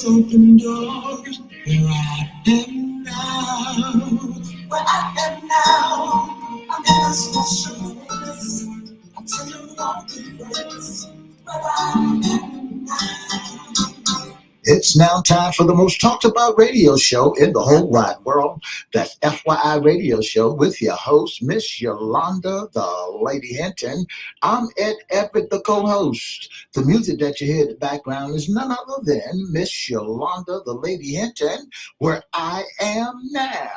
open doors where I am now. Where I am now, I'm in a special place. I'm telling all the words where I am now. It's now time for the most talked about radio show in the whole wide world. That's FYI Radio Show with your host, Miss Yolanda, the Lady Hinton. I'm Ed Everett, the co-host. The music that you hear in the background is none other than Miss Yolanda, the Lady Hinton, where I am now.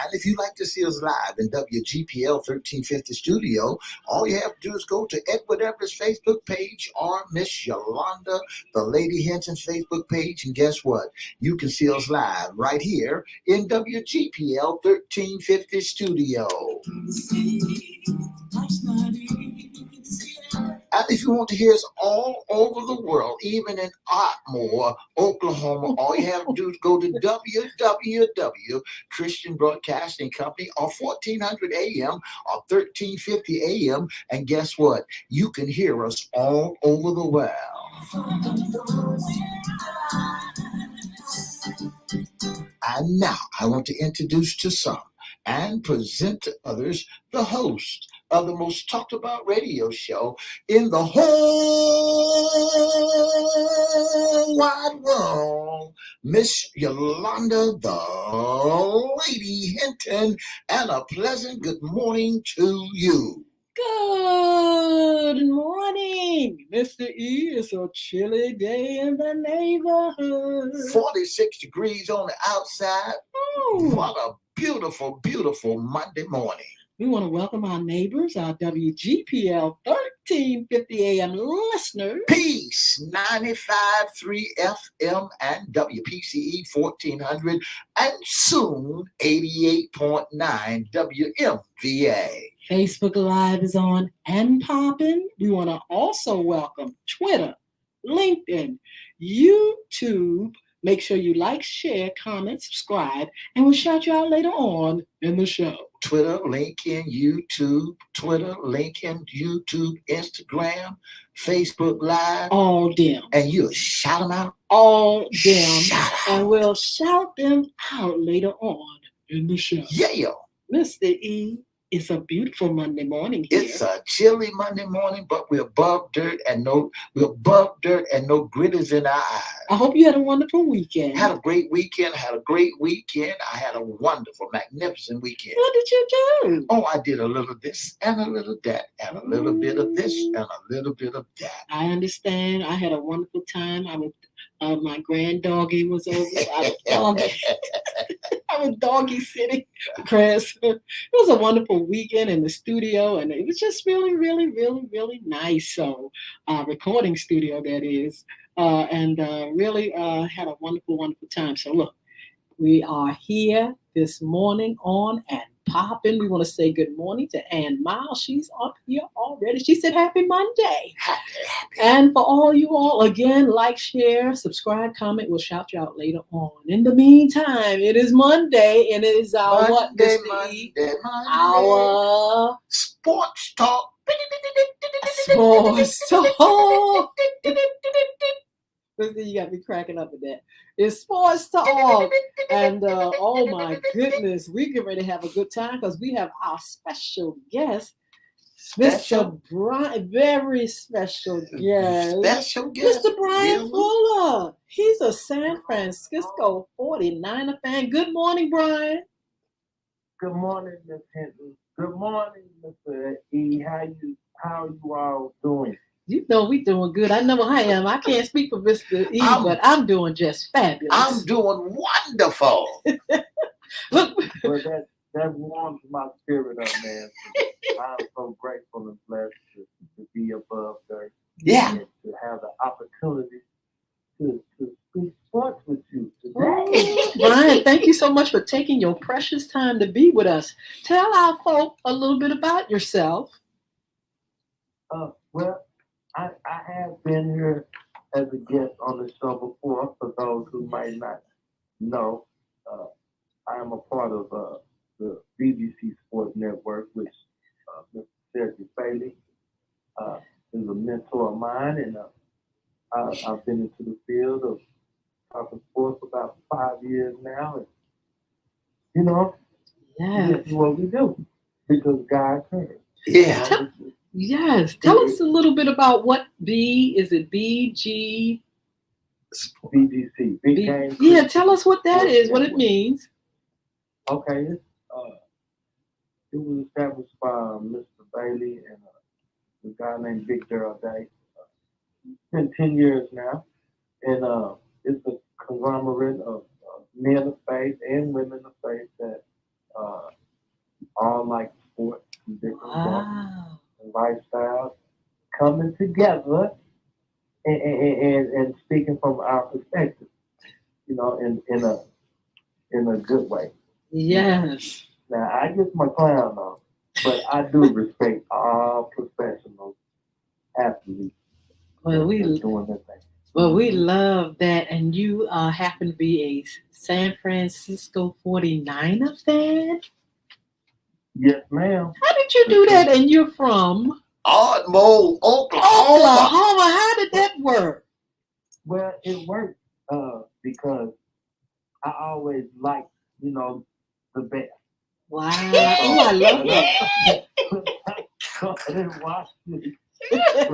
And if you'd like to see us live in WGPL 1350 studio, all you have to do is go to Edward Everett's Facebook page or Miss Yolanda, the Lady Hinton's Facebook page. And guess what? You can see us live right here in WGPL 1350 studio. And if you want to hear us all over the world, even in Otmore, Oklahoma, all you have to do is go to www. Christian Broadcasting Company or 1400 AM or 1350 AM. And guess what? You can hear us all over the world. And now I want to introduce to some and present to others the host of the most talked about radio show in the whole wide world, Miss Yolanda, the Lady Hinton, and a pleasant good morning to you. Good morning, Mr. E. It's a chilly day in the neighborhood. 46 degrees on the outside. Ooh. What a beautiful, beautiful Monday morning. We want to welcome our neighbors, our WGPL 1350 AM listeners. Peace, 95.3 FM and WPCE 1400 and soon 88.9 WMVA. Facebook Live is on and popping. We want to also welcome Twitter, LinkedIn, YouTube. Make sure you like, share, comment, subscribe, and we'll shout you out later on in the show. Twitter, LinkedIn, YouTube, Instagram, Facebook Live. All them. And you'll shout them out? All them. And we'll shout them out later on in the show. Yeah. Mr. E, it's a beautiful Monday morning here. It's a chilly Monday morning, but we're above dirt and no gritters in our eyes. I hope you had a wonderful weekend. Had a great weekend. I had a wonderful, magnificent weekend. What did you do? Oh, I did a little this and a little that and a little bit of this and a little bit of that. I understand. I had a wonderful time. My grand doggy was over. I was doggy sitting, Chris. It was a wonderful weekend in the studio, and it was just really, really, really, really nice. So, recording studio, that is, and really had a wonderful, wonderful time. So, look, we are here this morning on and popping. We want to say good morning to Ann Miles. She's up here already. She said, Happy Monday. Happy. And for all you all, again, like, share, subscribe, comment. We'll shout you out later on. In the meantime, it is Monday, and it is our Monday. Our sports talk. Sports talk. You got me cracking up with that. It's sports talk. And oh my goodness, we get ready to have a good time because we have our special guest, Mr. Brian, very special guest. Mr. Brian Fuller. He's a San Francisco 49er fan. Good morning, Brian. Good morning, Miss Hinton. Good morning, Mr. E. How you all doing? You know we doing good. I know I am. I can't speak for Mr. E, but I'm doing just fabulous. I'm doing wonderful. Look, well, that warms my spirit up, man. I'm so grateful and blessed to be above dirt. Yeah. And to have the opportunity to speak sports with you today. Brian, thank you so much for taking your precious time to be with us. Tell our folk a little bit about yourself. Well, I have been here as a guest on the show before. For those who might not know, I am a part of the BBC Sports Network, which Mr. Sergey Bailey is a mentor of mine, and I've been into the field of talking sports for about 5 years now, and you know, Yes. this is what we do because God cares. Yeah. Yes. Tell us a little bit about what is it BG? BGC, Big Game. Yeah, tell us what that is, what it means. Okay, it was established by Mr. Bailey and a guy named Big Daryl Day. It's been 10 years now, and it's a conglomerate of men of faith and women of faith that all like sports from different walks and lifestyles coming together and speaking from our perspective, you know, in a good way. Yes. Now I get my clown on, but I do respect all professional athletes. Well, we doing their thing. Well, we love that. And you happen to be a San Francisco 49er fan? Yes, ma'am. How did you do that? And you're from Ardmore, Oklahoma. Oklahoma. How did that work? Well, it worked because I always liked, you know, the best. Wow. Oh, I love that. When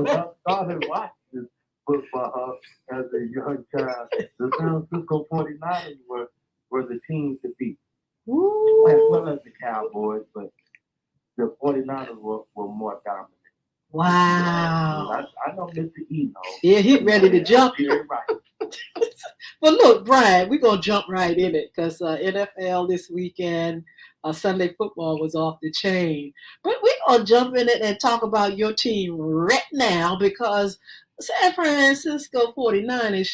I started watching football as a young child, the San Francisco 49ers were the team to beat. As well as the Cowboys, but the 49ers were more dominant. Wow. I know Mr. E knows. Yeah, he's ready to jump. Yeah, right. Well, look, Brian, we're going to jump right in it because NFL this weekend, Sunday football was off the chain. But we're going to jump in it and talk about your team right now because San Francisco 49ers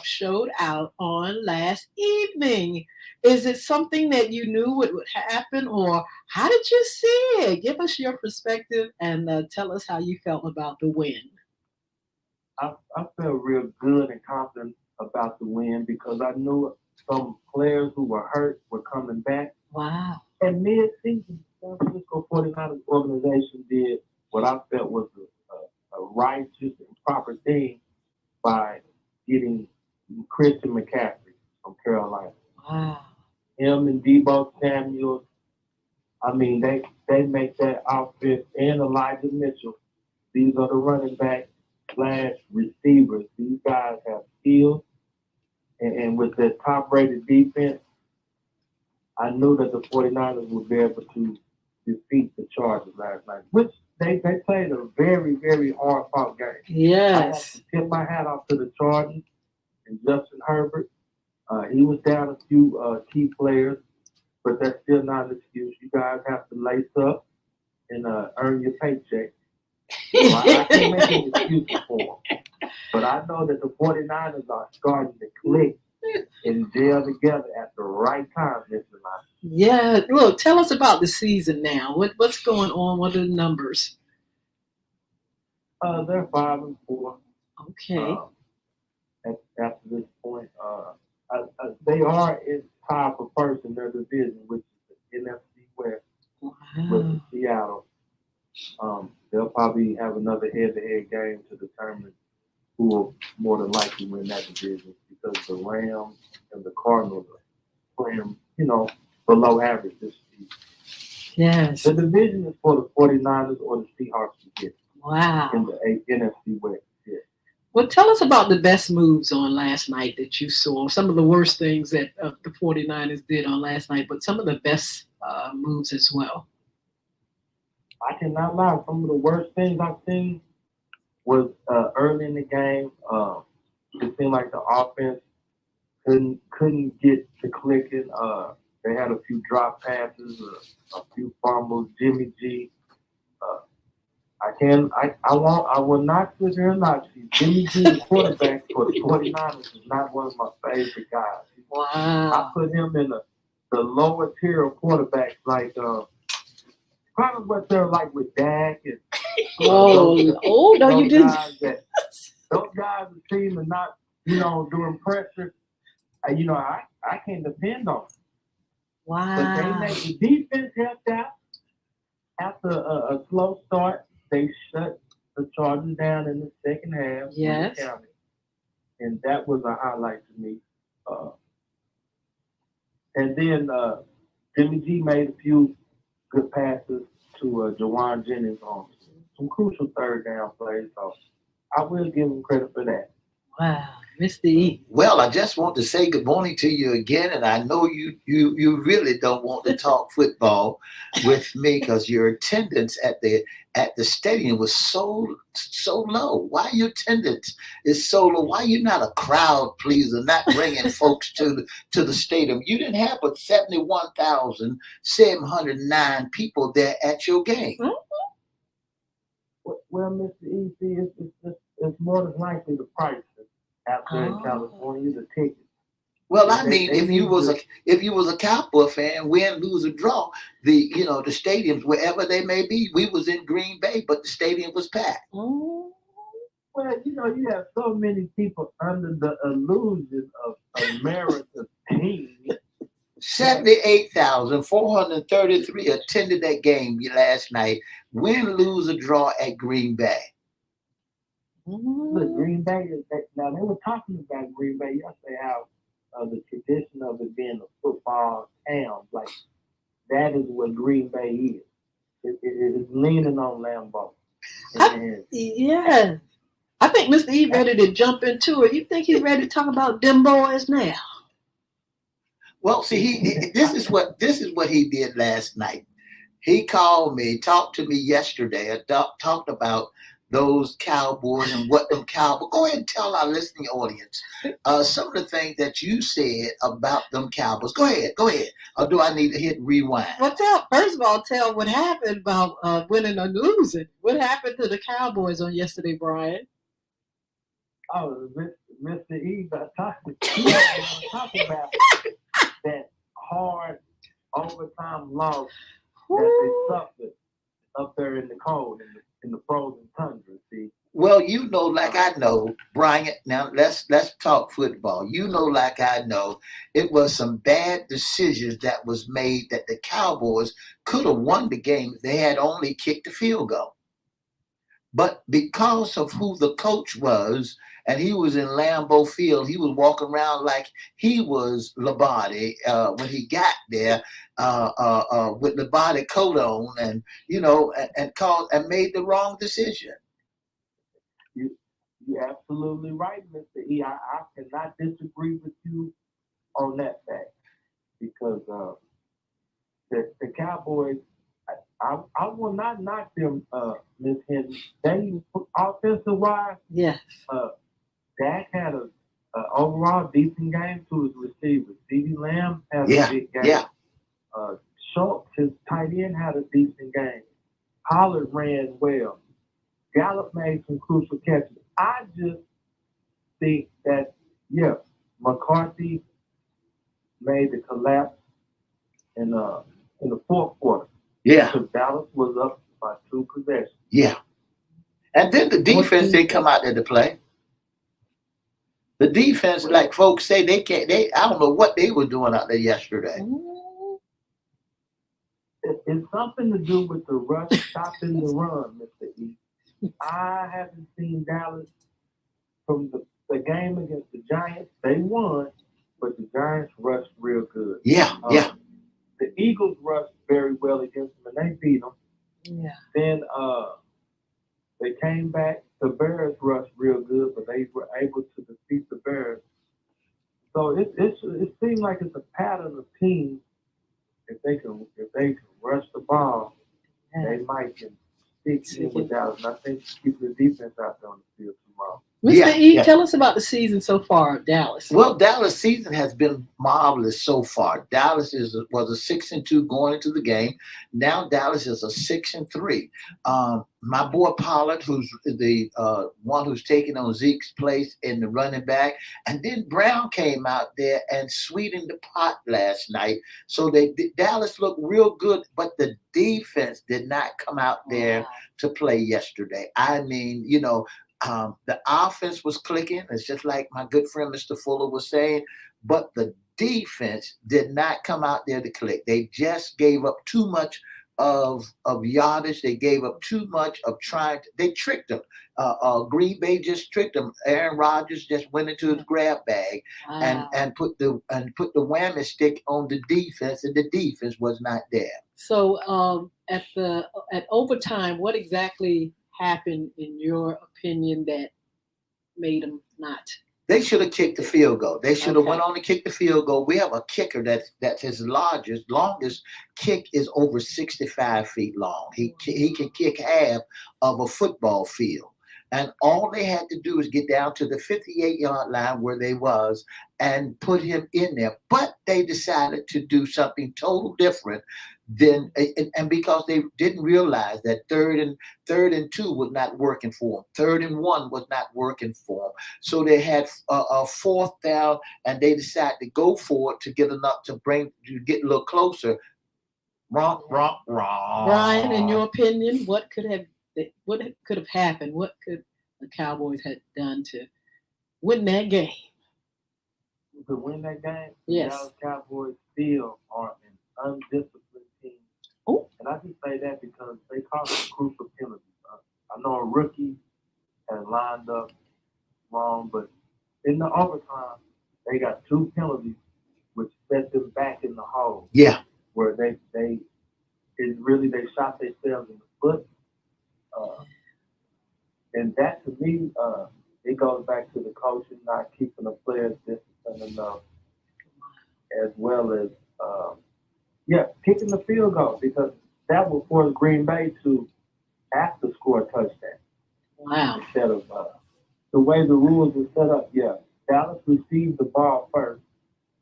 showed out on last evening. Is it something that you knew would happen, or how did you see it? Give us your perspective and tell us how you felt about the win. I felt real good and confident about the win because I knew some players who were hurt were coming back. Wow. And mid-season, San Francisco 49ers organization did what I felt was a righteous and proper thing by getting Christian McCaffrey from Carolina. Wow. Him and Debo Samuel, I mean, they make that outfit, and Elijah Mitchell. These are the running backs / receivers. These guys have skills, and with their top-rated defense, I knew that the 49ers would be able to defeat the Chargers last night, which they played a very, very hard-fought game. Yes. I have to tip my hat off to the Chargers and Justin Herbert. He was down a few key players, but that's still not an excuse. You guys have to lace up and earn your paycheck. So I can't make any excuses for them. But I know that the 49ers are starting to click and gel together at the right time, Mr. Lyon. Yeah. Look, tell us about the season now. What's going on? What are the numbers? They're 5-4. Okay. After this point, they are in tied for first in their division, which is the NFC West with Seattle. They'll probably have another head-to-head game to determine who will more than likely win that division because the Rams and the Cardinals are playing, you know, below average this season. Yes. The division is for the 49ers or the Seahawks to get Wow. in the NFC West. Yeah. Well, tell us about the best moves on last night that you saw. Some of the worst things that the 49ers did on last night, but some of the best moves as well. I cannot lie. Some of the worst things I've seen was early in the game. It seemed like the offense couldn't get to clicking. They had a few drop passes, a few fumbles. Jimmy G. I will not sit here and lie to you. Jimmy G, the quarterback for the 49ers, is not one of my favorite guys. Wow. I put him in the lower tier of quarterbacks, like probably what they're like with Dak and no, you didn't. Those guys that seem to not, you know, doing pressure. You know, I can't depend on them. Wow. But they make the defense helped out after a slow start. they shut the Chargers down in the second half when it Yes. counted, and that was a highlight to me. Uh, and then Jimmy G made a few good passes to Jawan Jennings on some crucial third down plays. So I will give him credit for that. Wow, Mr. E. Well, I just want to say good morning to you again, and I know you really don't want to talk football with me because your attendance at the stadium was so low. Why your attendance is so low? Why you not a crowd pleaser, not bringing folks to the stadium? You didn't have but 71,709 people there at your game. Well, Mr. EC, it's more than likely the prices out there in California, the tickets. Well, I mean, They need to, if you was a Cowboy fan, win, lose, or draw, the stadiums wherever they may be, we was in Green Bay, but the stadium was packed. Oh, well, you have so many people under the illusion of America's team. 78,433 attended that game last night. Win, lose, or draw at Green Bay. Look, Green Bay is now they were talking about Green Bay yesterday, how the tradition of it being a football town, like that is what Green Bay is. It is leaning on Lambeau. yeah. I think Mr. E ready to jump into it. You think he's ready to talk about them boys now? Well, see, this is what he did last night. He called me, talked to me yesterday, talked about those Cowboys and what them Cowboys. Go ahead and tell our listening audience some of the things that you said about them Cowboys. Go ahead. Or do I need to hit rewind? Well, first of all, tell what happened about winning or losing. What happened to the Cowboys on yesterday, Brian? Oh, Mr. E, talking about that hard overtime loss that they suffered up there in the cold, in the frozen tundra. See. Well, like I know, Brian. Now let's talk football. Like I know, it was some bad decisions that was made that the Cowboys could have won the game if they had only kicked the field goal. But because of who the coach was, and he was in Lambeau Field, he was walking around like he was Labate when he got there with Labate coat on, and and made the wrong decision. You're absolutely right, Mr. E. I cannot disagree with you on that fact because the Cowboys. I will not knock them, Miss Hinton. They offensive wise, yes. Dak had a overall decent game to his receivers. CeeDee Lamb had a big game. Yeah. Schultz, his tight end, had a decent game. Pollard ran well. Gallup made some crucial catches. I just think that McCarthy made the collapse in the fourth quarter. Yeah. Because Dallas was up by 2 possessions. Yeah. And then the defense didn't come out there to play. The defense, like folks say, I don't know what they were doing out there yesterday. It's something to do with the rush stopping the run, Mr. E. I haven't seen Dallas from the game against the Giants. They won, but the Giants rushed real good. Yeah. The Eagles rushed very well against them, and they beat them. Yeah. Then they came back. The Bears rushed real good, but they were able to defeat the Bears. So it seems like it's a pattern of teams. If they can rush the ball, they might can stick in with Dallas. And I think keep the defense out there on the field tomorrow. Mr. E, tell us about the season so far, Dallas. Well, Dallas' season has been marvelous so far. Dallas was a 6-2 going into the game. Now Dallas is a 6-3. My boy Pollard, who's the one who's taking on Zeke's place in the running back, and then Brown came out there and sweetened the pot last night. So Dallas looked real good, but the defense did not come out there to play yesterday. I mean, the offense was clicking. It's just like my good friend Mr. Fuller was saying, but the defense did not come out there to click. They just gave up too much of yardage. They gave up too much of trying. They tricked them. Green Bay just tricked them. Aaron Rodgers just went into his grab bag Wow. and put the whammy stick on the defense, and the defense was not there. So at overtime, what exactly happened in your opinion that made them not? They should have kicked the field goal. They should have Okay. went on to kick the field goal. We have a kicker that's his longest kick is over 65 feet long. He can kick half of a football field. And all they had to do is get down to the 58-yard line where they was and put him in there. But they decided to do something total different than and because they didn't realize that third and two was not working for them. Third and one was not working for them. So they had a fourth down, and they decided to go for it to get enough to get a little closer. Wrong. Brian, in your opinion, what could have happened? What could the Cowboys have done to win that game? To win that game, Yes. the Dallas Cowboys still are an undisciplined team. Oh. And I just say that because they caused some crucial penalties. I know a rookie had lined up wrong, but in the overtime, they got two penalties, which set them back in the hole. Yeah. Where they shot themselves in the foot. And that to me, it goes back to the coaching not keeping the players disciplined enough, as well as kicking the field goal, because that will force Green Bay to have to score a touchdown. Wow. Instead of the way the rules are set up, Dallas received the ball first,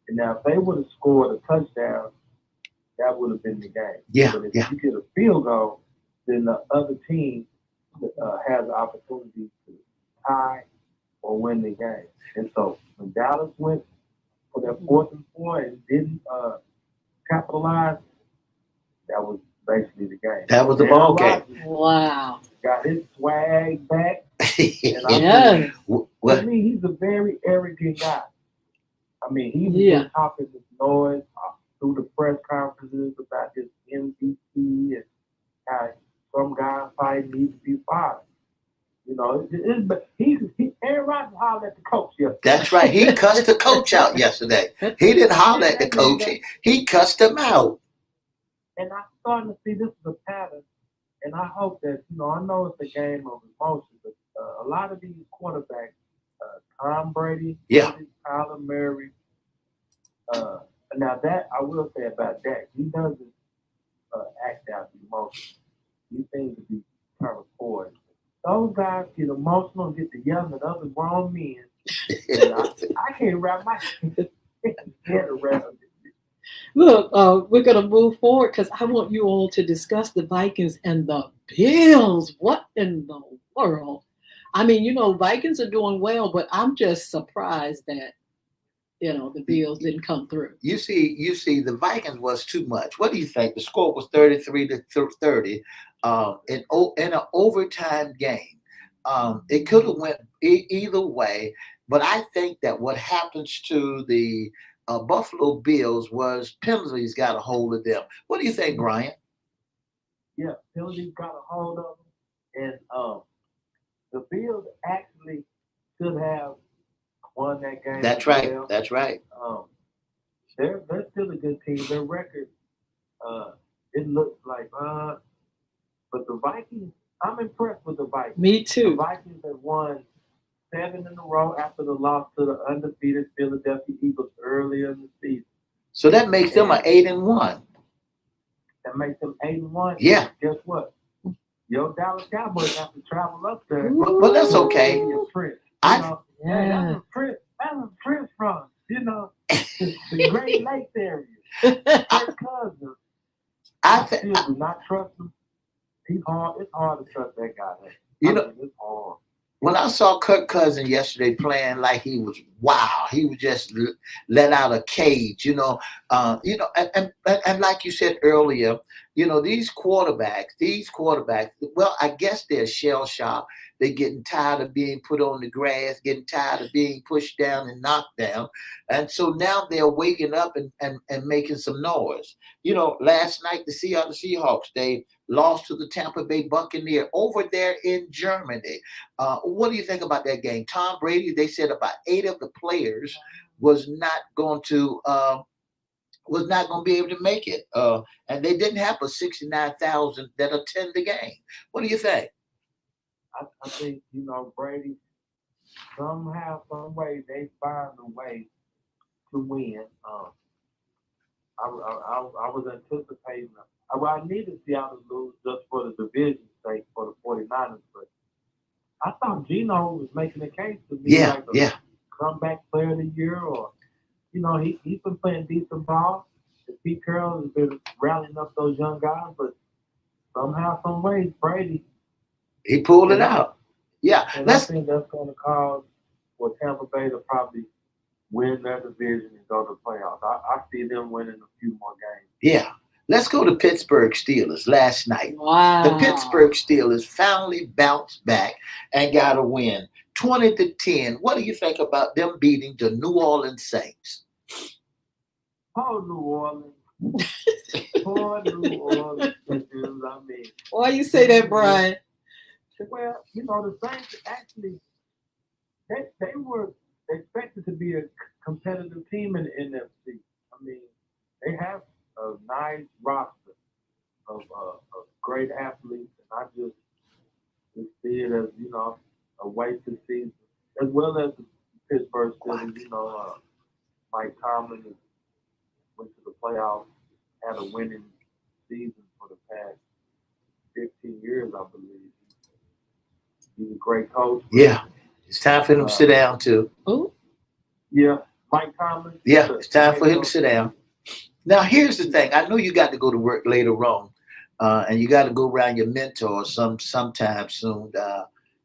and now if they would have scored a touchdown, that would have been the game. Yeah, but if you get a field goal, then the other team has the opportunity to tie or win the game. And so when Dallas went for their 4th and 4 and didn't capitalize, that was basically the game. That was the ball game. Wow. Got his swag back. Yeah. To me, he's a very arrogant guy. I mean, he was just talking this noise through the press conferences about his MVP and how some guys probably need to be fired. You know, Aaron Rodgers hollered at the coach yesterday. That's right. He cussed the coach out yesterday. He didn't holler at the coach. He cussed him out. And I'm starting to see this is a pattern. And I hope that, I know it's a game of emotions, but a lot of these quarterbacks, Tom Brady, Kyler Murray, now that I will say about Dak, he doesn't act out the emotions. He seems to be kind of poised. Those guys get emotional and get to yelling at other grown men. And I can't wrap my head around it. Look, we're going to move forward because I want you all to discuss the Vikings and the Bills. What in the world? I mean, Vikings are doing well, but I'm just surprised that, the Bills didn't come through. You see, the Vikings was too much. What do you think? The score was 33-30 in an overtime game. It could have went either way, but I think that what happens to the Buffalo Bills was penalties got a hold of them. What do you think, Brian? Yeah, penalties got a hold of them, and the Bills actually should have won that game. That's right. That's right. They're still a good team. Their record, it looks like, but the Vikings, I'm impressed with the Vikings. Me too. The Vikings have won 7 in a row after the loss to the undefeated Philadelphia Eagles earlier in the season. So that makes them an 8-1. That makes them 8-1. Yeah. Guess what? Your Dallas Cowboys have to travel up there. But that's okay. That's a Prince from, the Great Lakes area. His cousin. I still do not trust him. He's hard. It's hard to trust that guy. It's hard. When I saw Kirk Cousins yesterday playing like he was he was just let out a cage, and like you said earlier, these quarterbacks, well, I guess they're shell shocked. They're getting tired of being put on the grass, getting tired of being pushed down and knocked down. And so now they're waking up and making some noise. Last night the Seattle Seahawks, they lost to the Tampa Bay Buccaneer over there in Germany. What do you think about that game? Tom Brady, they said about 8 of the players was not going to be able to make it. And they didn't have a 69,000 that attend the game. What do you think? I think, Brady, somehow, some way, they find a way to win. I was anticipating, I needed Seattle to lose just for the division sake for the 49ers, but I thought Geno was making a case to be like a comeback player of the year, or he's been playing decent ball. And Pete Carroll has been rallying up those young guys, but somehow, some way, Brady he pulled it out. Yeah, and I think that's going to cause for Tampa Bay to probably win their division and go to the playoffs. I see them winning a few more games. Yeah. Let's go to Pittsburgh Steelers last night. Wow. The Pittsburgh Steelers finally bounced back and got a win, 20-10. What do you think about them beating the New Orleans Saints? Oh, New Orleans. Poor New Orleans. I mean, why you say that, Brian? Well, the Saints actually, they were expected to be a competitive team in the NFC. I mean, they have a nice roster of great athletes, and I just see it as, a wasted season, as well as the Pittsburgh Steelers. Mike Tomlin went to the playoffs, had a winning season for the past 15 years, I believe. He's a great coach. Yeah. It's time for him to sit down, too. Who? Yeah, Mike Tomlin. Yeah, it's time for him to sit down. Now, here's the thing. I know you got to go to work later on, and you got to go around your mentor sometime soon.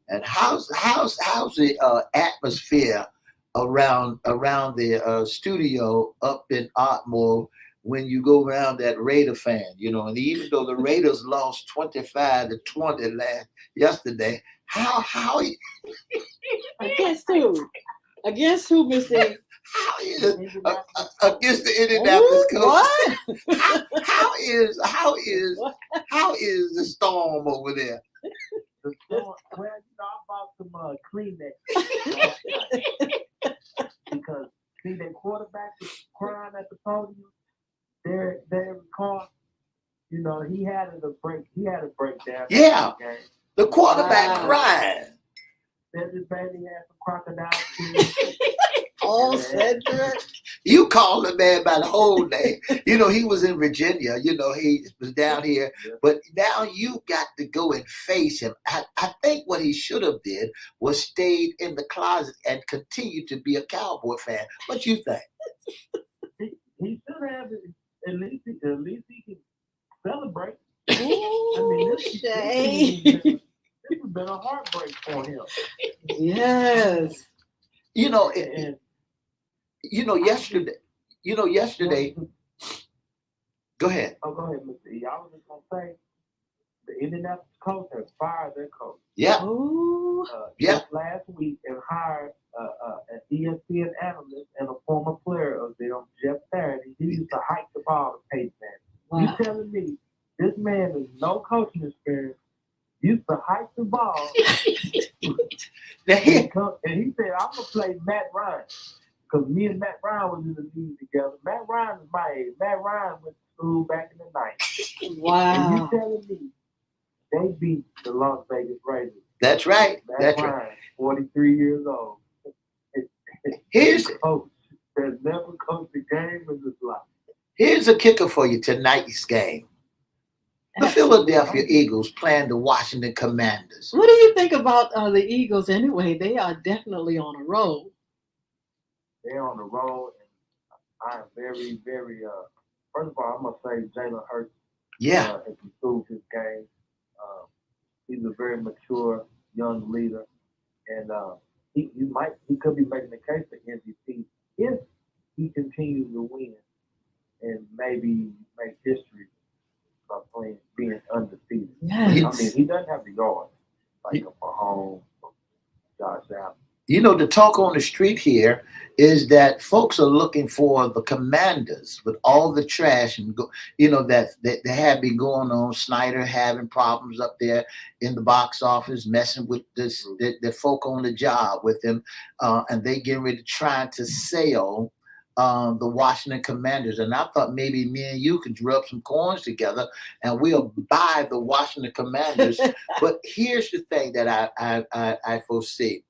And how's the atmosphere around the studio up in Ardmore when you go around that Raider fan? And even though the Raiders lost 25-20 yesterday, how Against who? Against who, Mr. How is against the Indianapolis Colts? What? How is the Storm over there? The Storm, well, I bought some Kleenex because see that quarterback was crying at the podium. There, car. He had a breakdown. Yeah, the quarterback crying. Cedric Bailey had some crocodile tears. Oh, Cedric. You call the man by the whole name. He was in Virginia. He was down here. But now you got to go and face him. I think what he should have did was stayed in the closet and continue to be a Cowboy fan. What you think? He should have. At least he can celebrate. Ooh, This has been a heartbreak for him. Yes. Yesterday. Go ahead. Oh, go ahead, Mr. E. I was just gonna say the Indianapolis Colts have fired their coach. Yeah. Just last week and hired an ESPN analyst and a former player of them, Jeff Saturday. He used to hike the ball to Peyton Manning. Wow. You telling me this man has no coaching experience? Used to hike the ball. And he said, I'm going to play Matt Ryan. Because me and Matt Ryan was in the league together. Matt Ryan is my age. Matt Ryan went to school back in the 90s. Wow. And you telling me they beat the Las Vegas Raiders. That's right. Matt Ryan, 43 years old. Here's a coach that never coached a game in his life. Here's a kicker for you tonight's game. The Philadelphia Eagles playing the Washington Commanders. What do you think about the Eagles anyway? They are definitely on a roll. They're on the roll, and I am very, very, first of all, I'm going to say Jalen Hurts has improved his game. He's a very mature young leader, and he could be making the case for MVP if he continues to win and maybe make history by playing being undefeated. Yes. I mean, he doesn't have the yards like a Mahomes, Josh Allen. You know, the talk on the street here is that folks are looking for the Commanders with all the trash and that they have been going on. Snyder having problems up there in the box office, messing with the folk on the job with him, and they getting ready to try to sell the Washington Commanders. And I thought maybe me and you could rub some coins together and we'll buy the Washington Commanders. But here's the thing that I foresee.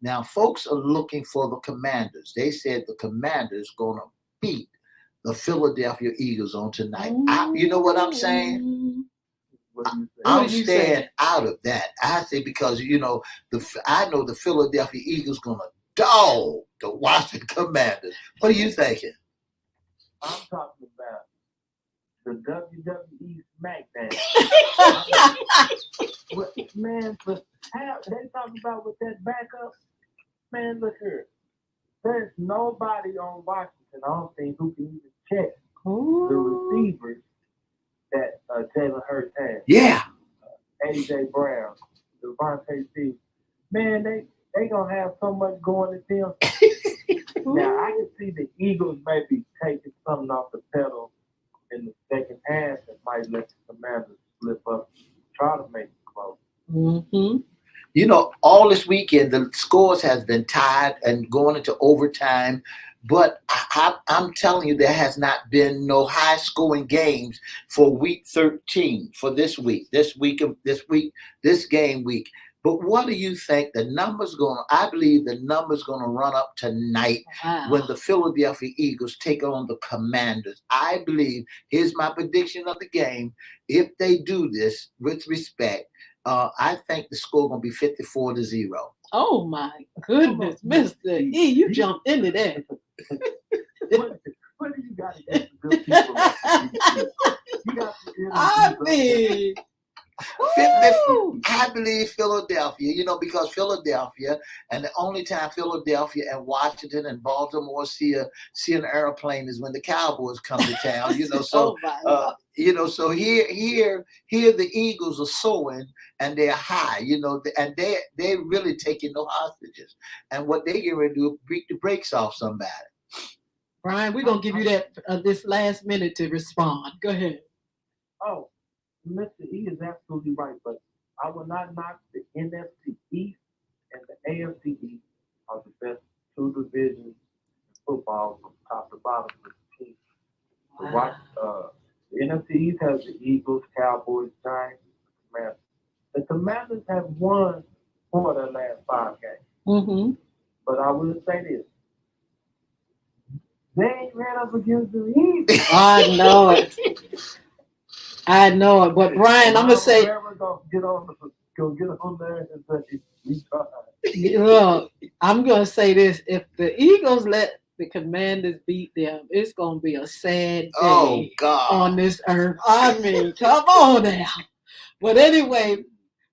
Now, folks are looking for the Commanders. They said the Commanders going to beat the Philadelphia Eagles on tonight. You know what I'm saying? I'm staying out of that. I say because I know the Philadelphia Eagles going to dog the Washington Commanders. What are you thinking? I'm talking about the WWE SmackDown. Man, but how they talking about with that backup? Man, look here. There's nobody on Washington, I don't think, who can even check the receivers that Jalen Hurts has. Yeah. AJ Brown, Devontae Smith. Man, they gonna have so much going at them. Now I can see the Eagles maybe taking something off the pedal in the second half that might let the Commanders slip up, try to make it close. Mm-hmm. You know, all this weekend, the scores has been tied and going into overtime. But I'm telling you, there has not been no high-scoring games for week 13 for this game week. But what do you think the number's going to? I believe the number's going to run up tonight when the Philadelphia Eagles take on the Commanders. I believe, here's my prediction of the game. If they do this with respect, I think the score going to be 54-0. Oh my goodness, Mr. E, you jumped into that. What do you got against the good people? You got I mean, 50, I believe Philadelphia, because Philadelphia, and the only time Philadelphia and Washington and Baltimore see an airplane is when the Cowboys come to town, so so here the Eagles are soaring and they're high, and they really taking no hostages. And what they get ready to do, beat the brakes off somebody. Brian, we're gonna give you that this last minute to respond. Go ahead. Oh, Mr. E is absolutely right, but I will not knock the NFC East and the AFC East are the best two divisions in football from top to bottom for the team. The NFC East has the Eagles, Cowboys, Giants, Commanders. The Commanders have won 4 of their last 5 games. Mm-hmm. But I will say this. They ain't ran up against the Eagles. I know it. But Brian, I'm gonna say, go get on there and say, look, I'm gonna say this: if the Eagles let the Commanders beat them, it's gonna be a sad day on this earth. I mean, come on now. But anyway,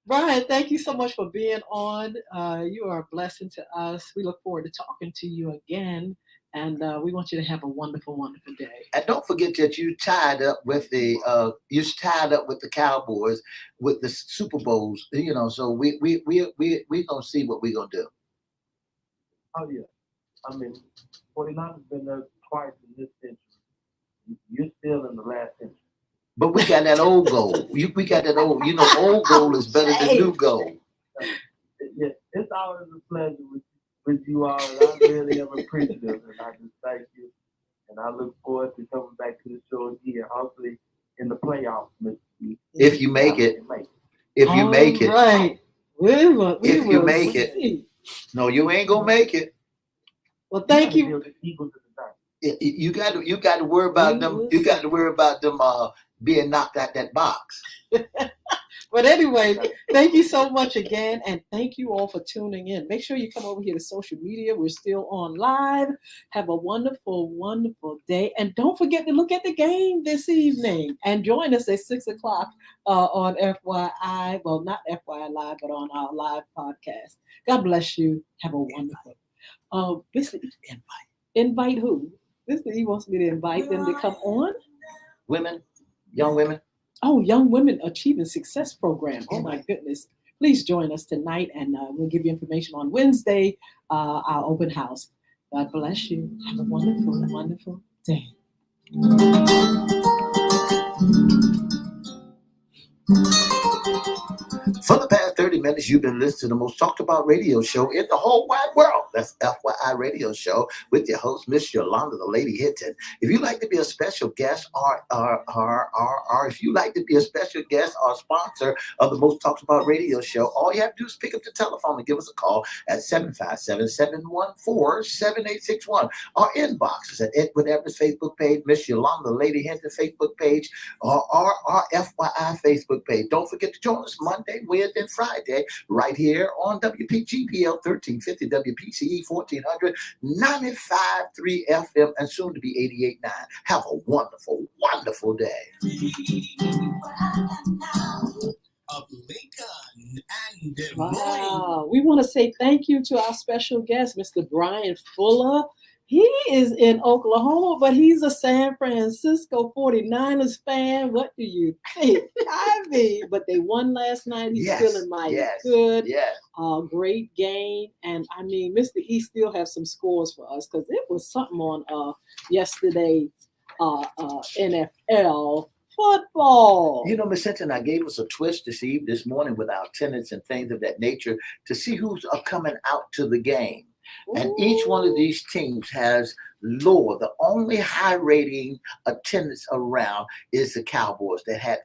Brian, thank you so much for being on. You are a blessing to us. We look forward to talking to you again. And we want you to have a wonderful, wonderful day. And don't forget that you tied up with the Cowboys with the Super Bowls. So we gonna see what we gonna do. Oh yeah, I mean, 49ers been there twice in this century. You're still in the last century. But we got that old goal. We got that old. Old goal is better than new goal. Yeah, it's always a pleasure with you all. I really am appreciative, and I just thank you. And I look forward to coming back to the show again, hopefully in the playoffs, Mr. E. If you make it. If you make it. Right. If you make it. No, you ain't gonna make it. Well, thank you. You got to worry about them. You got to worry about them being knocked out that box. But anyway, thank you so much again, and thank you all for tuning in. Make sure you come over here to social media. We're still on live. Have a wonderful, wonderful day, and don't forget to look at the game this evening and join us at 6:00 on FYI. Well, not FYI Live, but on our live podcast. God bless you. Have a wonderful. Mr. E, invite who? Mr. E wants me to invite them to come on. Women, young women. Oh, Young Women Achieving Success Program. Oh, my Anyway, goodness. Please join us tonight, and we'll give you information on Wednesday, our open house. God bless you. Have a wonderful, wonderful day. for the past 30 minutes, you've been listening to the most talked about radio show in the whole wide world. That's FYI Radio Show with your host, Miss Yolanda, the Lady Hinton. If you'd like to be a special guest or if you like to be a special guest or sponsor of the most talked about radio show, all you have to do is pick up the telephone and give us a call at 757-714-7861. Our inbox is at Edwin Everett's Facebook page, Miss Yolanda, the Lady Hinton Facebook page, or our FYI Facebook page. Don't forget to join us Monday, Wednesday, and Friday right here on WPGPL 1350, WPCE 1400, 95.3 FM, and soon to be 88.9. Have a wonderful, wonderful day. Of Lincoln and Des Moines. Wow. We want to say thank you to our special guest, Mr. Brian Fuller. He is in Oklahoma, but he's a San Francisco 49ers fan. What do you think? I mean, but they won last night. He's feeling mighty good. Yes. Great game. And I mean, Mr. E still have some scores for us because it was something on yesterday's NFL football. You know, Miss Hinton, I gave us a twist this morning with our attendance and things of that nature to see who's coming out to the game. And each one of these teams has lower. The only high rating attendance around is the Cowboys. They had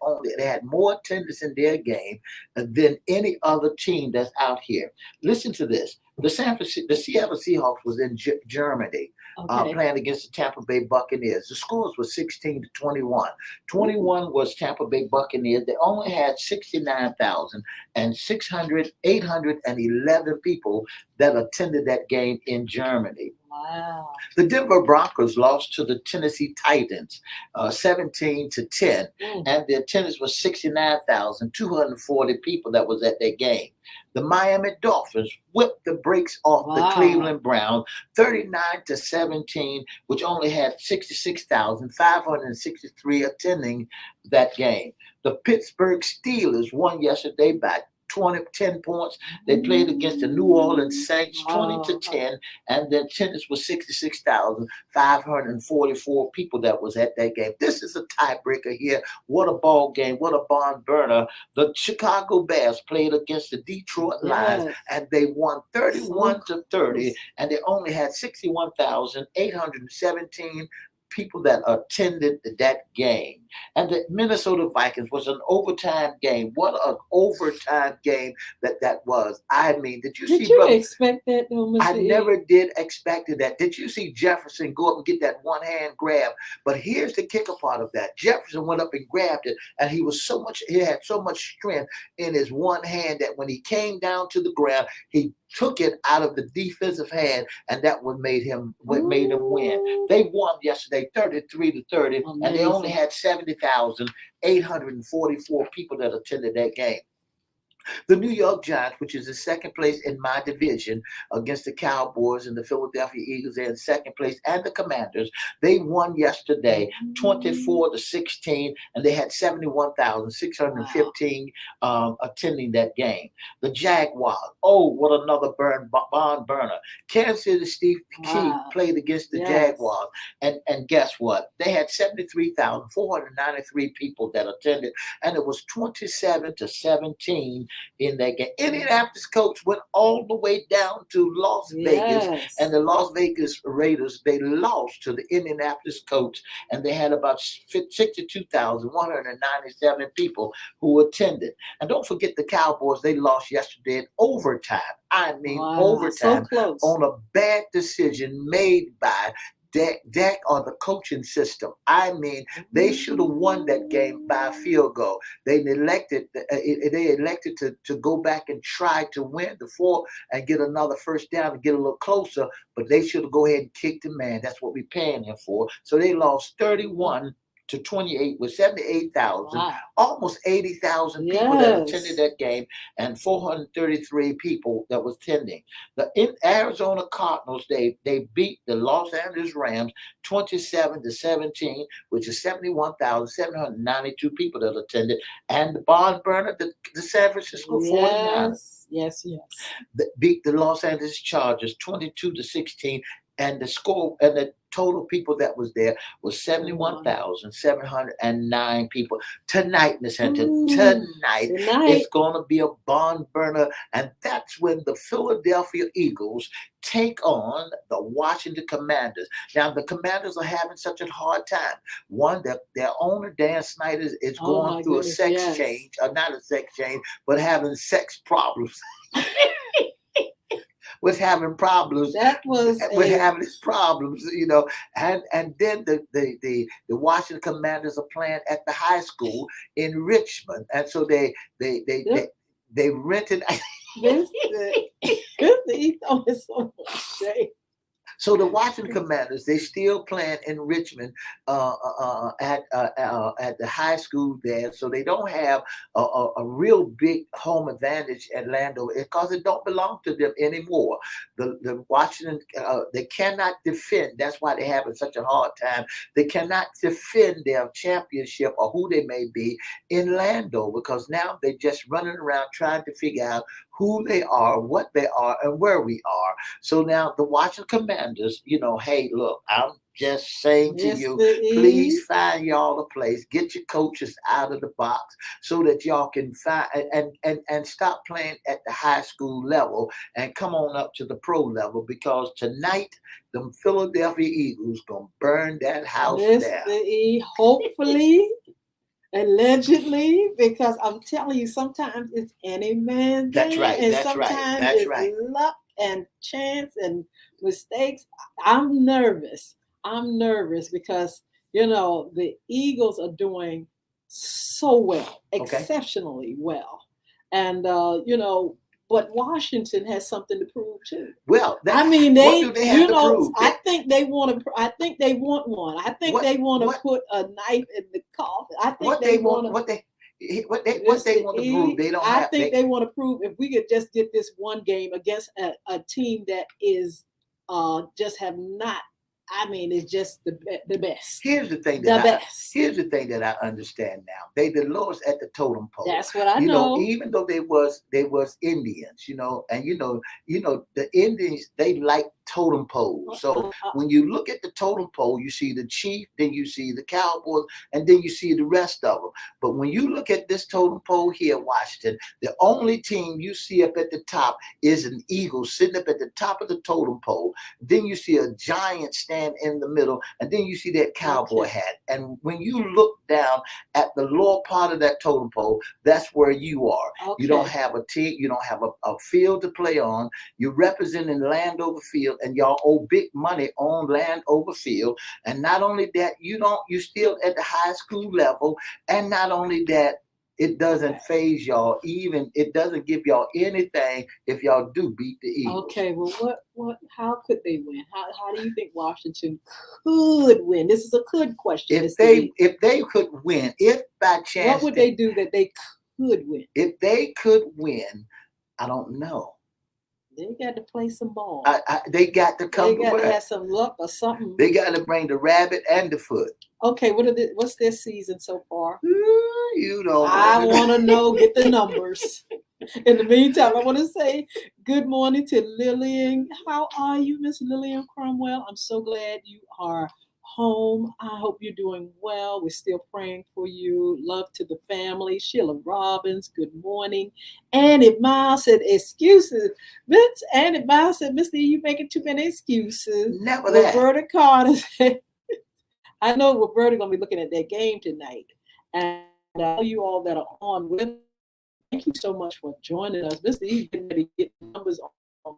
more attendance in their game than any other team that's out here. Listen to this. The Seattle Seahawks was in Germany. Playing against the Tampa Bay Buccaneers. The scores were 16-21. 21 was Tampa Bay Buccaneers. They only had 811 people that attended that game in Germany. Wow. The Denver Broncos lost to the Tennessee Titans 17-10, and the attendance was 69,240 people that was at that game. The Miami Dolphins whipped the brakes off the Cleveland Browns 39-17, which only had 66,563 attending that game. The Pittsburgh Steelers won yesterday by 10 points. They played against the New Orleans Saints 20-10, and the attendance was 66,544 people that was at that game. This is a tiebreaker here. What a ball game. What a barn burner. The Chicago Bears played against the Detroit Lions, and they won 31-30, and they only had 61,817 people that attended that game. And the Minnesota Vikings was an overtime game. What an overtime game that was. I mean, did you expect that though, Mr. I never did expect that. Did you see Jefferson go up and get that one hand grab? But here's the kicker part of that. Jefferson went up and grabbed it, and he had so much strength in his one hand that when he came down to the ground, he took it out of the defensive hand, and that made him win. They won yesterday 33-30, and they only had 70,844 people that attended that game. The New York Giants, which is in second place in my division against the Cowboys and the Philadelphia Eagles, they're in second place, and the Commanders, they won yesterday 24-16, and they had 71,615 attending that game. The Jaguars, what another barn burner. Kansas City Chiefs played against the Jaguars, and guess what? They had 73,493 people that attended, and it was 27-17 in that game. Indianapolis Colts went all the way down to Las Vegas, and the Las Vegas Raiders, they lost to the Indianapolis Colts, and they had about 62,197 people who attended. And don't forget the Cowboys, they lost yesterday in overtime. I mean, overtime, so on a bad decision made by Dak or the coaching system. I mean, they should have won that game by a field goal. They elected to go back and try to win the four and get another first down and get a little closer, but they should have go ahead and kicked the man. That's what we're paying him for. So they lost 31-27. to 28 with 78,000, Wow. almost 80,000 people that attended Yes. that game, and 433 people that was attending. The in Arizona Cardinals, they beat the Los Angeles Rams 27-17, which is 71,792 people that attended, and the barn burner, the San Francisco 49ers, Yes. beat the Los Angeles Chargers 22-16, and the score and the total people that was there was 71,709 people. Tonight, Miss Hinton, Ooh, tonight tonight. it's going to be a barn burner, and that's when the Philadelphia Eagles take on the Washington Commanders. Now, the Commanders are having such a hard time. One, their owner, Dan Snyder, is Oh going my through a goodness, sex yes. change, or not a sex change, but having sex problems. Was having problems. That was With a having his problems, and then the Washington Commanders are playing at the high school in Richmond, and so they rented. this the ethos is so much shade. So the Washington Commanders, they still playing in Richmond at the high school there. So they don't have a real big home advantage at Landover because it don't belong to them anymore. The Washington, they cannot defend. That's why they're having such a hard time. They cannot defend their championship or who they may be in Landover because now they're just running around trying to figure out who they are, what they are, and where we are. So now the Washington Commanders, hey, look, I'm just saying to you, please find y'all a place, get your coaches out of the box so that y'all can find and stop playing at the high school level and come on up to the pro level, because tonight the Philadelphia Eagles gonna burn that house down. Hopefully. Allegedly, because I'm telling you, sometimes it's any man's That's game, right. and That's sometimes right. it's luck and chance and mistakes. I'm nervous because the Eagles are doing so well, exceptionally well, and but Washington has something to prove too. Well, what do they have to prove? I think they want to. I think they want one. I think they want to put a knife in the coffin. I think they want what they want to prove. They don't. I think they want to prove if we could just get this one game against a team that is just have not. I mean, it's just the best. Here's the thing Here's the thing that I understand now. They the lowest at the totem pole. That's what I know. Even though they was Indians, and the Indians, they like totem poles. So when you look at the totem pole, you see the chief, then you see the Cowboys, and then you see the rest of them. But when you look at this totem pole here, Washington, the only team you see up at the top is an eagle sitting up at the top of the totem pole. Then you see a giant stand in the middle, and then you see that cowboy hat. And when you look down at the lower part of that totem pole, that's where you are. You don't have a team, you don't have a field to play on. You're representing Landover Field, and y'all owe big money on Landover Field. And not only that, you're still at the high school level, and not only that, it doesn't phase y'all. Even it doesn't give y'all anything if y'all do beat the Eagles. Okay, well, what? How could they win? How do you think Washington could win? This is a could question. If they could win, if by chance, what would they do that they could win? If they could win, I don't know. They got to play some ball. They got to come. They got to have some luck or something. They got to bring the rabbit and the foot. Okay, what's their season so far? I want to know. Get the numbers. In the meantime, I want to say good morning to Lillian. How are you, Miss Lillian Cromwell? I'm so glad you are home. I hope you're doing well. We're still praying for you. Love to the family. Sheila Robbins, good morning. Annie Miles said excuses. Annie Miles said, Mr. you making too many excuses. Never that. Roberta Carter said, I know Roberta going to be looking at that game tonight. And I know you all that are on with us. Thank you so much for joining us. Mr. E's getting ready to get numbers on.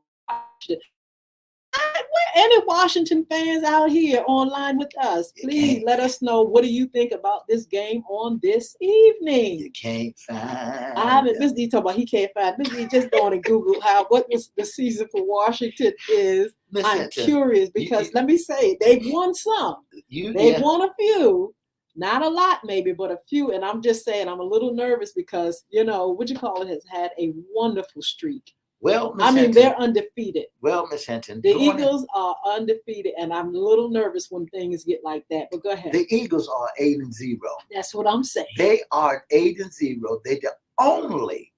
Any Washington fans out here online with us, please let us know, what do you think about this game on this evening? You can't find. Mr. E talking about he can't find. Mr. E just going to Google what was the season for Washington is. I'm curious because let me say they've won some. They've won a few, Not a lot, maybe, but a few. And I'm just saying, I'm a little nervous because, what you call it, has had a wonderful streak. Well, I Miss mean, Hinton. they're undefeated. Well, Miss Hinton. The Eagles are undefeated, and I'm a little nervous when things get like that. But go ahead. The Eagles are 8-0. That's what I'm saying. They are 8-0. They're the only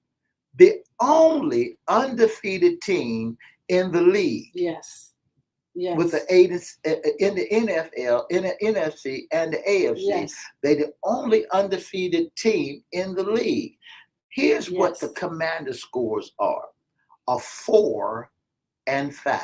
undefeated team in the league. Yes. Yes. With the eight in the NFL, in the NFC, and the AFC, yes. they're the only undefeated team in the league. Here's what the Commander scores are 4 and 5.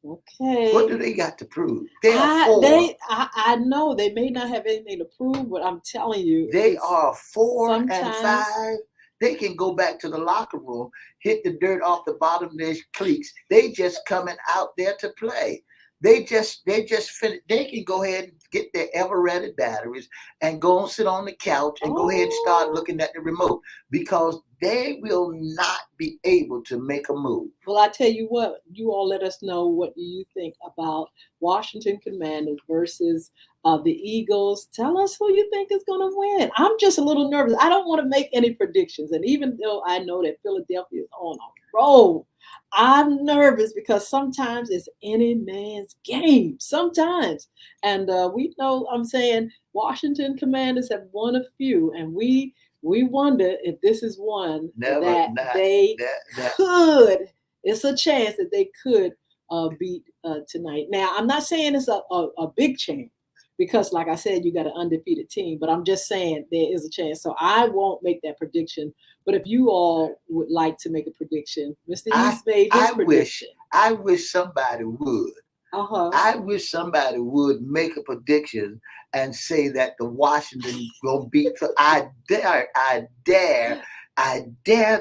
Okay. What do they got to prove? They are 4. I know they may not have anything to prove, but I'm telling you, they are 4 and 5. They can go back to the locker room, hit the dirt off the bottom of their cleats. They just coming out there to play. They just finished. They can go ahead and get their Everette batteries and go and sit on the couch and go ahead and start looking at the remote, because they will not be able to make a move. Well, I tell you what, you all let us know what you think about Washington Commanders versus the Eagles. Tell us who you think is going to win. I'm just a little nervous. I don't want to make any predictions. And even though I know that Philadelphia is on a roll, I'm nervous because sometimes it's any man's game. Sometimes. And we know, I'm saying, Washington Commanders have won a few, and we wonder if this is one they could. It's a chance that they could beat tonight. Now, I'm not saying it's a big chance, because, like I said, you got an undefeated team. But I'm just saying there is a chance. So I won't make that prediction. But if you all would like to make a prediction, Mr. East made his prediction. I wish somebody would. I wish somebody would make a prediction and say that the Washington will beat. I dare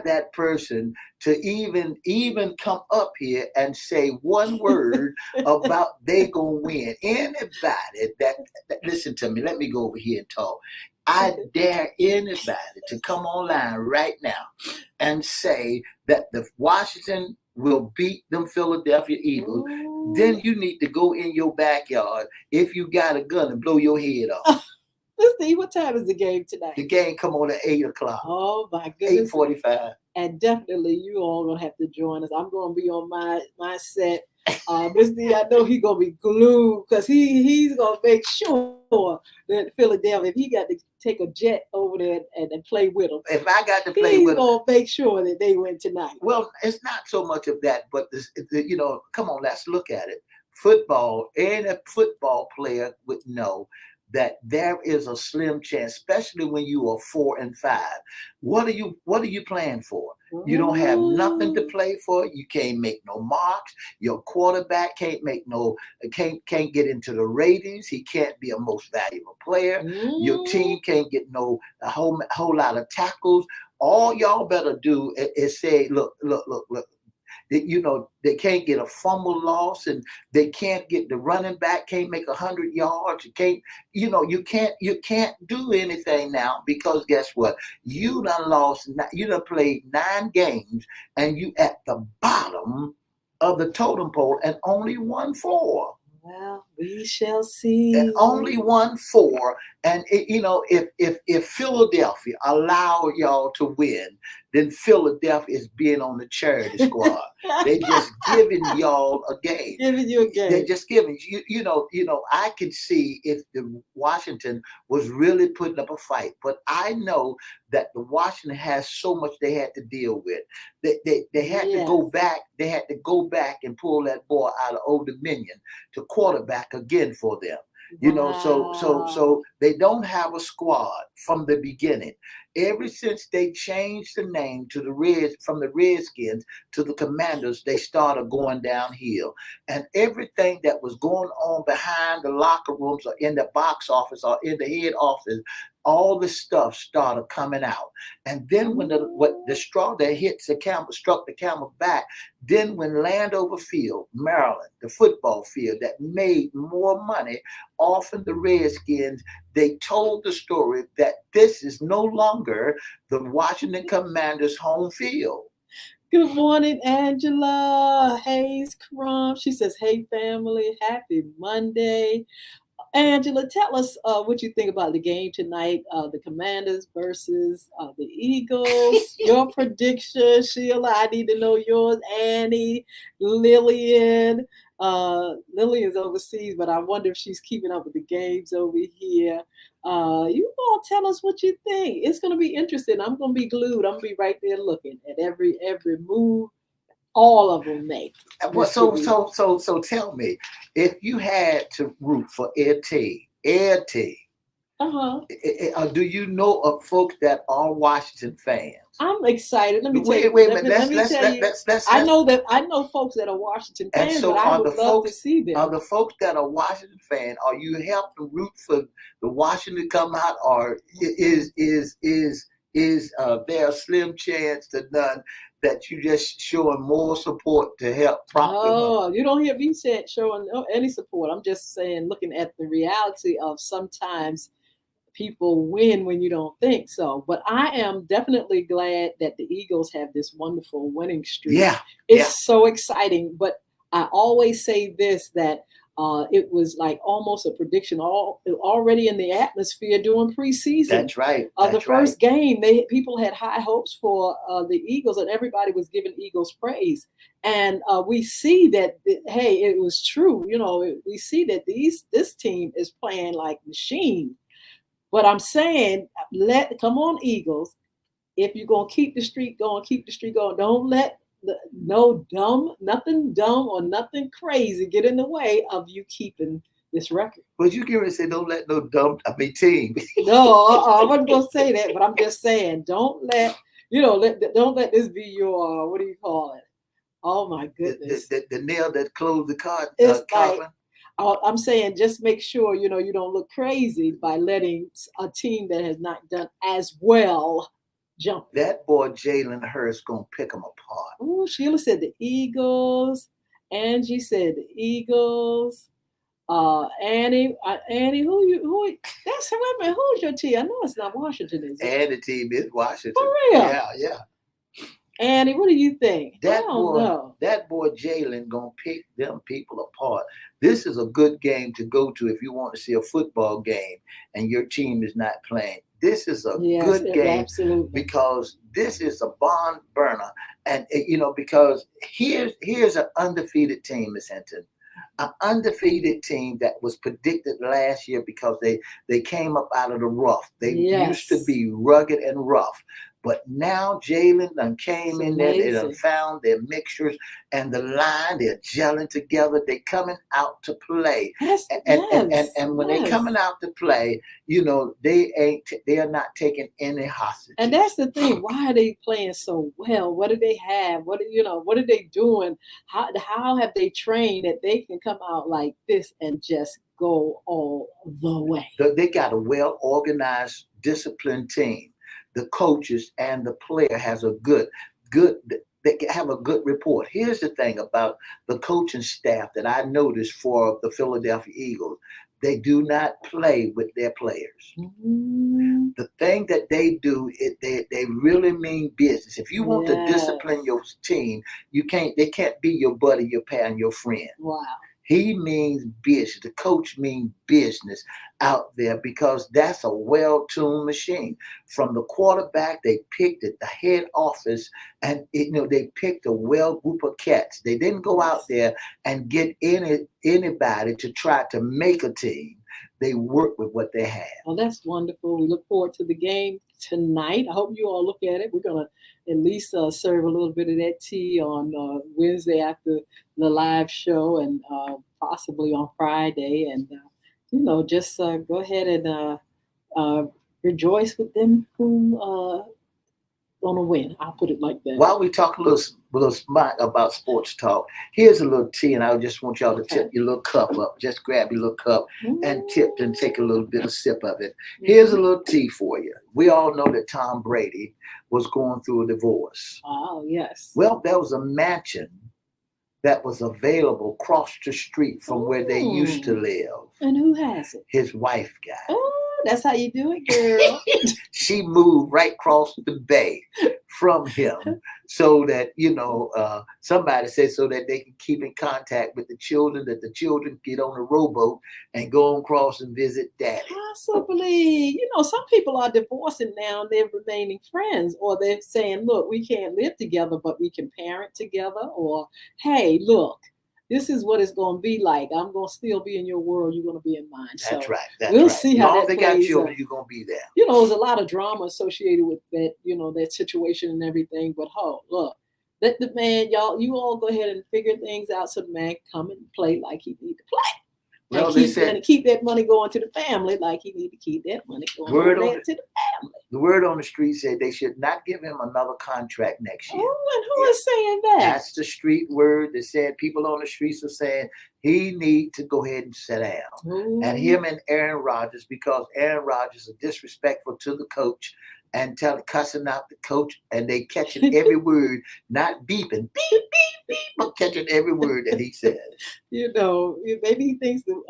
that person to even come up here and say one word about they gonna win. Anybody that listen to me, let me go over here and talk. I dare anybody to come online right now and say that the Washington will beat them Philadelphia Eagles. Ooh. Then you need to go in your backyard, if you got a gun, and blow your head off. Let's see, what time is the game tonight? The game come on at 8 o'clock. Oh my goodness. 8:45. And definitely you all gonna have to join us. I'm gonna be on my set. Mr. I know he's gonna be glued, because he's gonna make sure that Philadelphia, if he got to take a jet over there and play with them. If I got to play with them, he's gonna make sure that they win tonight. Well, it's not so much of that, but come on, let's look at it. Football, and a football player would know that there is a slim chance, especially when you are 4 and 5. What are you playing for? You don't have nothing to play for. You can't make no marks. Your quarterback can't get into the ratings. He can't be a most valuable player. Your team can't get a whole lot of tackles. All y'all better do is say, look. They can't get a fumble loss, and they can't get the running back, can't make 100 yards. You can't do anything now, because guess what? You done played 9 games, and you at the bottom of the totem pole and only won 4. Well, we shall see. And only won 4. And if Philadelphia allow y'all to win, then Philadelphia is being on the charity squad. They just giving y'all a game. Giving you a game. They're just giving you. I could see if the Washington was really putting up a fight, but I know that the Washington has so much they had to deal with. They had to go back. They had to go back and pull that boy out of Old Dominion to quarterback again for them. So they don't have a squad from the beginning. Ever since they changed the name to from the Redskins to the Commanders, they started going downhill. And everything that was going on behind the locker rooms or in the box office or in the head office, all the stuff started coming out. And then when the straw that struck the camel's back, then when Landover Field, Maryland, the football field that made more money off of the Redskins, they told the story that this is no longer the Washington Commanders' home field. Good morning, Angela Hayes Crumb. She says, hey, family, happy Monday. Angela, tell us what you think about the game tonight. The Commanders versus the Eagles. Your prediction, Sheila. I need to know yours. Annie, Lillian. Lillian's overseas, but I wonder if she's keeping up with the games over here. You all tell us what you think. It's going to be interesting. I'm going to be glued. I'm going to be right there looking at every move all of them make. Well, so tell me, if you had to root for air team, do you know of folks that are Washington fans? I'm excited. Let me tell you. Wait a minute. I know folks that are Washington fans, so but I would love to see them. Are the folks that are Washington fans? Are you helping root for the Washington to come out, or is there a slim chance to none that you just showing more support to help prop them up? Oh, you don't hear me showing any support. I'm just saying, looking at the reality of sometimes people win when you don't think so. But I am definitely glad that the Eagles have this wonderful winning streak. It's so exciting. But I always say this, that it was like almost a prediction already in the atmosphere during preseason. That's right. The first game, people had high hopes for the Eagles, and everybody was giving Eagles praise. And we see that, hey, it was true. You know, we see that this team is playing like machine. But I'm saying, come on, Eagles. If you're gonna keep the streak going, keep the streak going. Don't let nothing dumb or nothing crazy get in the way of you keeping this record. But you can't say don't let no team. No, I wasn't gonna say that, but I'm just saying, don't let this be your what do you call it? Oh my goodness, the nail that closed the coffin. It's like, I'm saying, just make sure you don't look crazy by letting a team that has not done as well jump. That boy Jalen Hurts gonna pick them apart. Oh, Sheila said the Eagles. Angie said the Eagles. Annie, who? That's whoever. Who's your team? I know it's not Washington, is it? And the team is Washington. For real? Yeah. Annie, what do you think? That boy Jalen gonna pick them people apart. This is a good game to go to if you want to see a football game and your team is not playing. This is a good game, absolutely, because this is a barn burner, and because here's an undefeated team, Miss Hinton. An undefeated team that was predicted last year because they came up out of the rough. They used to be rugged and rough. But now Jalen done came in there, they done found their mixtures and the line, they're gelling together, they coming out to play. And when they coming out to play, they are not taking any hostages. And that's the thing. Why are they playing so well? What do they have? What are they doing? How have they trained that they can come out like this and just go all the way? They got a well-organized, disciplined team. The coaches and the player has a good, they have a good report. Here's the thing about the coaching staff that I noticed for the Philadelphia Eagles. They do not play with their players. Mm-hmm. The thing that they do, they really mean business. If you want to discipline your team, they can't be your buddy, your pal, and your friend. Wow. He means business. The coach means business out there because that's a well-tuned machine. From the quarterback, they picked at the head office, and they picked a well group of cats. They didn't go out there and get anybody to try to make a team. They work with what they have. Well, that's wonderful. We look forward to the game tonight. I hope you all look at it. We're going to at least serve a little bit of that tea on Wednesday after the live show, and possibly on Friday. And, just go ahead and rejoice with them who going to win. I'll put it like that. While we talk a little smart about sports talk, here's a little tea, and I just want y'all to tip your little cup up. Just grab your little cup and tip and take a little bit of sip of it. Here's a little tea for you. We all know that Tom Brady was going through a divorce. Oh, yes. Well, there was a mansion that was available across the street from where they used to live. And who has it? His wife got it. Oh, that's how you do it, girl. She moved right across the bay from him so that, somebody said so that they can keep in contact with the children, that the children get on the rowboat and go across and visit daddy. Possibly. Some people are divorcing now and they're remaining friends, or they're saying, look, we can't live together, but we can parent together, or hey, look, this is what it's going to be like. I'm going to still be in your world. You're going to be in mine. That's so right. That's we'll right. see how Long that as they got plays children, out. you're going to be there. There's a lot of drama associated with that, that situation and everything. But look, let the man, you all go ahead and figure things out so the man can come and play like he need to play. Well, And keep that money going to the family like he need to keep that money going to the family. The word on the street said they should not give him another contract next year. Oh, and who is saying that? That's the street word that said people on the streets are saying he need to go ahead and sit down. Ooh. And him and Aaron Rodgers, because Aaron Rodgers is disrespectful to the coach and cussing out the coach, and they catching every word, not beeping, beep, beep, beep, but catching every word that he says. Maybe he thinks the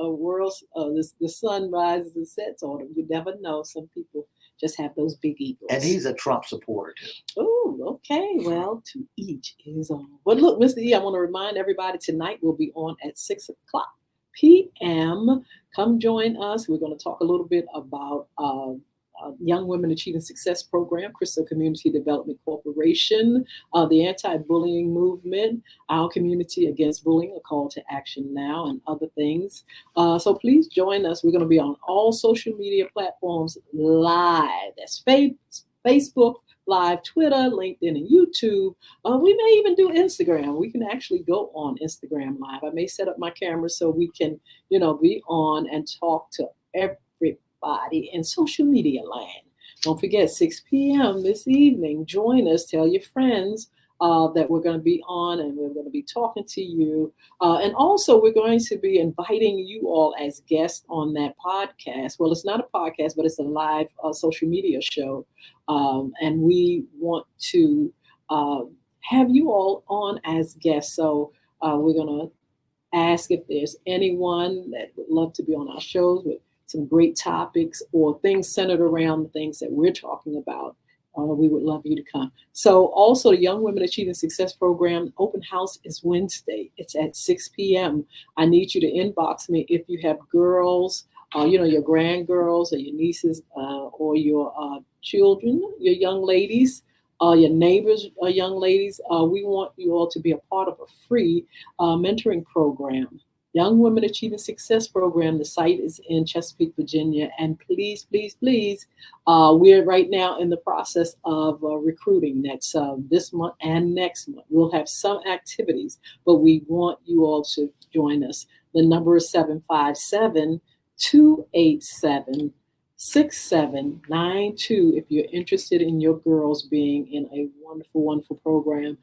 sun rises and sets on him. You never know. Some people just have those big egos. And he's a Trump supporter too. Oh, okay. Well, to each his own. But look, Mr. E, I want to remind everybody tonight we'll be on at 6:00 p.m. Come join us. We're going to talk a little bit about Young Women Achieving Success Program, Crystal Community Development Corporation, the anti-bullying movement, our community against bullying, a call to action now, and other things. So please join us. We're going to be on all social media platforms live. That's Facebook Live, Twitter, LinkedIn, and YouTube. We may even do Instagram. We can actually go on Instagram Live. I may set up my camera so we can, be on and talk to everybody in social media land. Don't forget, 6 p.m. this evening. Join us. Tell your friends that we're going to be on, and we're going to be talking to you. And also, we're going to be inviting you all as guests on that podcast. Well, it's not a podcast, but it's a live social media show. And we want to have you all on as guests. So we're going to ask if there's anyone that would love to be on our shows with some great topics or things centered around the things that we're talking about. We would love you to come. So also, the Young Women Achieving Success Program open house is Wednesday. It's at 6 p.m. I need you to inbox me if you have girls, your grandgirls or your nieces or your children, your young ladies, your neighbors, young ladies. We want you all to be a part of a free mentoring program. Young Women Achieving Success Program. The site is in Chesapeake, Virginia. And please, please, please, we're right now in the process of recruiting. That's this month and next month. We'll have some activities, but we want you all to join us. The number is 757-287-6792 if you're interested in your girls being in a wonderful, wonderful program.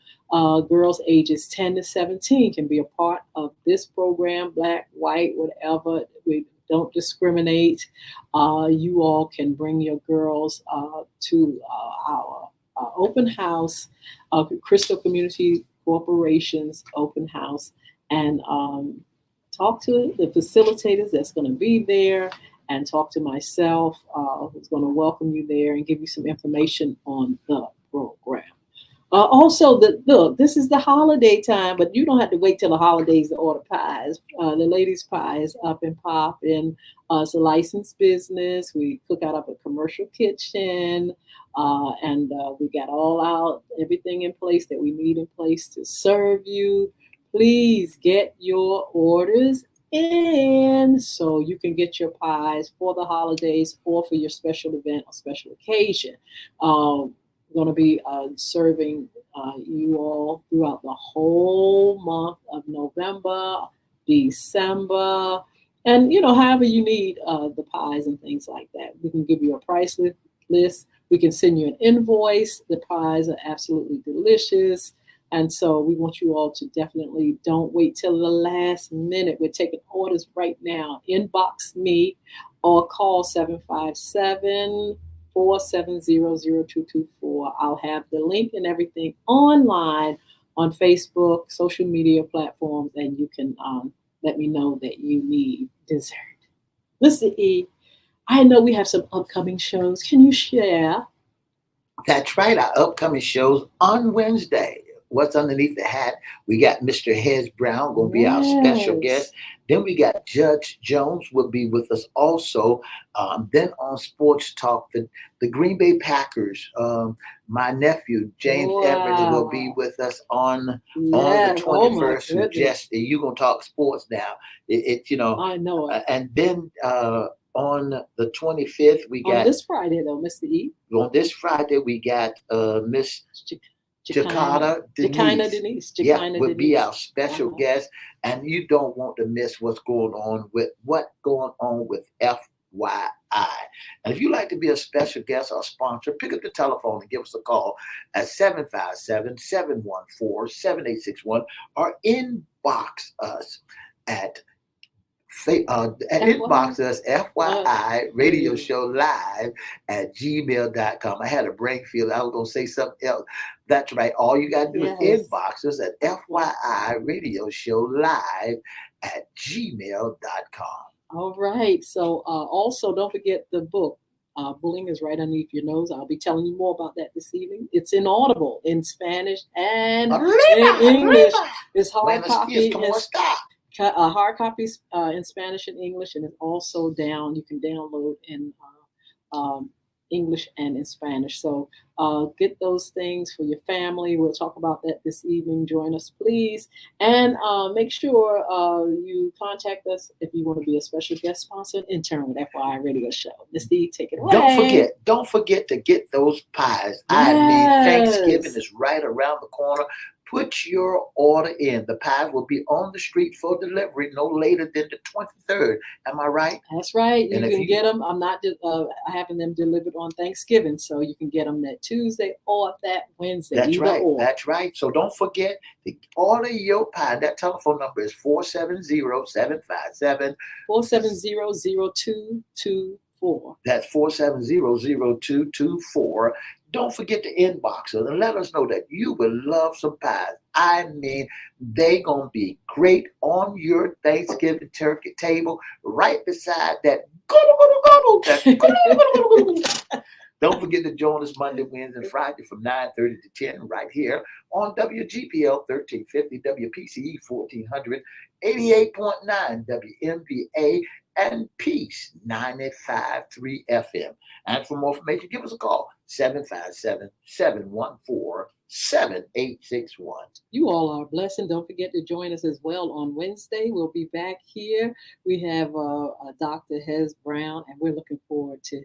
Girls ages 10 to 17 can be a part of this program, black, white, whatever. We don't discriminate. You all can bring your girls to our open house, Crystal Community Corporation's open house, and talk to the facilitators that's going to be there, and talk to myself, who's going to welcome you there and give you some information on the program. Also, look, this is the holiday time, but you don't have to wait till the holidays to order pies. The ladies' pie is up and popping. It's a licensed business. We cook out of a commercial kitchen, and we got everything in place that we need in place to serve you. Please get your orders in so you can get your pies for the holidays or for your special event or special occasion. We're going to be serving you all throughout the whole month of November, December, and however you need the pies and things like that. We can give you a price list. We can send you an invoice. The pies are absolutely delicious. And so we want you all to definitely don't wait till the last minute. We're taking orders right now. Inbox me or call 757-470-0224. I'll have the link and everything online on Facebook, social media platforms, and you can let me know that you need dessert. Mr. E, I know we have some upcoming shows. Can you share That's right. Our upcoming shows on Wednesday. What's underneath the hat? We got Mr. Hez Brown going to be our special Yes. guest. Then we got Judge Jones will be with us also. Then on Sports Talk, the Green Bay Packers. My nephew James Everett will be Wow. with us on the Yes. Oh my 21st. So goodness. just you gonna talk sports now? I know it. And then on the 25th we On got this Friday, though, Mr. E. on this Friday we got Miss Jakina. Jakata Jakina Denise. Denise. Yeah, Jakina would be Denise. our special Uh-huh. guest, and you don't want to miss what's going on with FYI. And if you'd like to be a special guest or sponsor, pick up the telephone and give us a call at 757-714-7861 or inbox us at FYI. inbox us FYI radio show live at gmail.com. I had a brain feel I was going to say something else. That's right. All you got to do is Yes. inbox us at FYI radio show live at gmail.com. All right. So also don't forget the book. Bullying is right underneath your nose. I'll be telling you more about that this evening. It's in Audible in Spanish and in English. It's hard Buenos dias, copy. ¿cómo está? Hard copies in Spanish and English, and it's also down. You can download in English and in Spanish. So get those things for your family. We'll talk about that this evening. Join us, please, and make sure you contact us if you want to be a special guest sponsor and intern with FYI Radio Show. Miss D, take it away. Don't forget to get those pies. Yes. I mean, Thanksgiving is right around the corner. Put your order in. The pies will be on the street for delivery no later than the 23rd. Am I right? That's right. You And if can you- get them. I'm not having them delivered on Thanksgiving, so you can get them that Tuesday or that Wednesday. That's either right. or. That's right. So don't forget to order your pie. That telephone number is 470-757. 470-0224. That's 470-0224. Don't forget to inbox us and let us know that you will love some pies. I mean, they gonna be great on your Thanksgiving turkey table, right beside that. Don't forget to join us Monday, Wednesday, and Friday from 9:30 to 10 right here on WGPL 1350, WPCE 1400, 88.9 WMVA, and Peace 95.3 FM. And for more information, give us a call, 757-714-7861. You all are blessed. And don't forget to join us as well on Wednesday. We'll be back here. We have Dr. Hez Brown, and we're looking forward to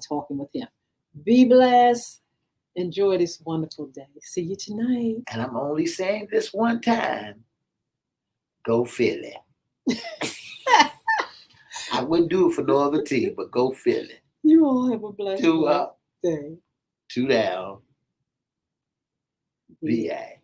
talking with him. Be blessed. Enjoy this wonderful day. See you tonight. And I'm only saying this one time. Go Philly. I wouldn't do it for no other team, but go Philly. You all have a blessed Two up, day. two down. VA.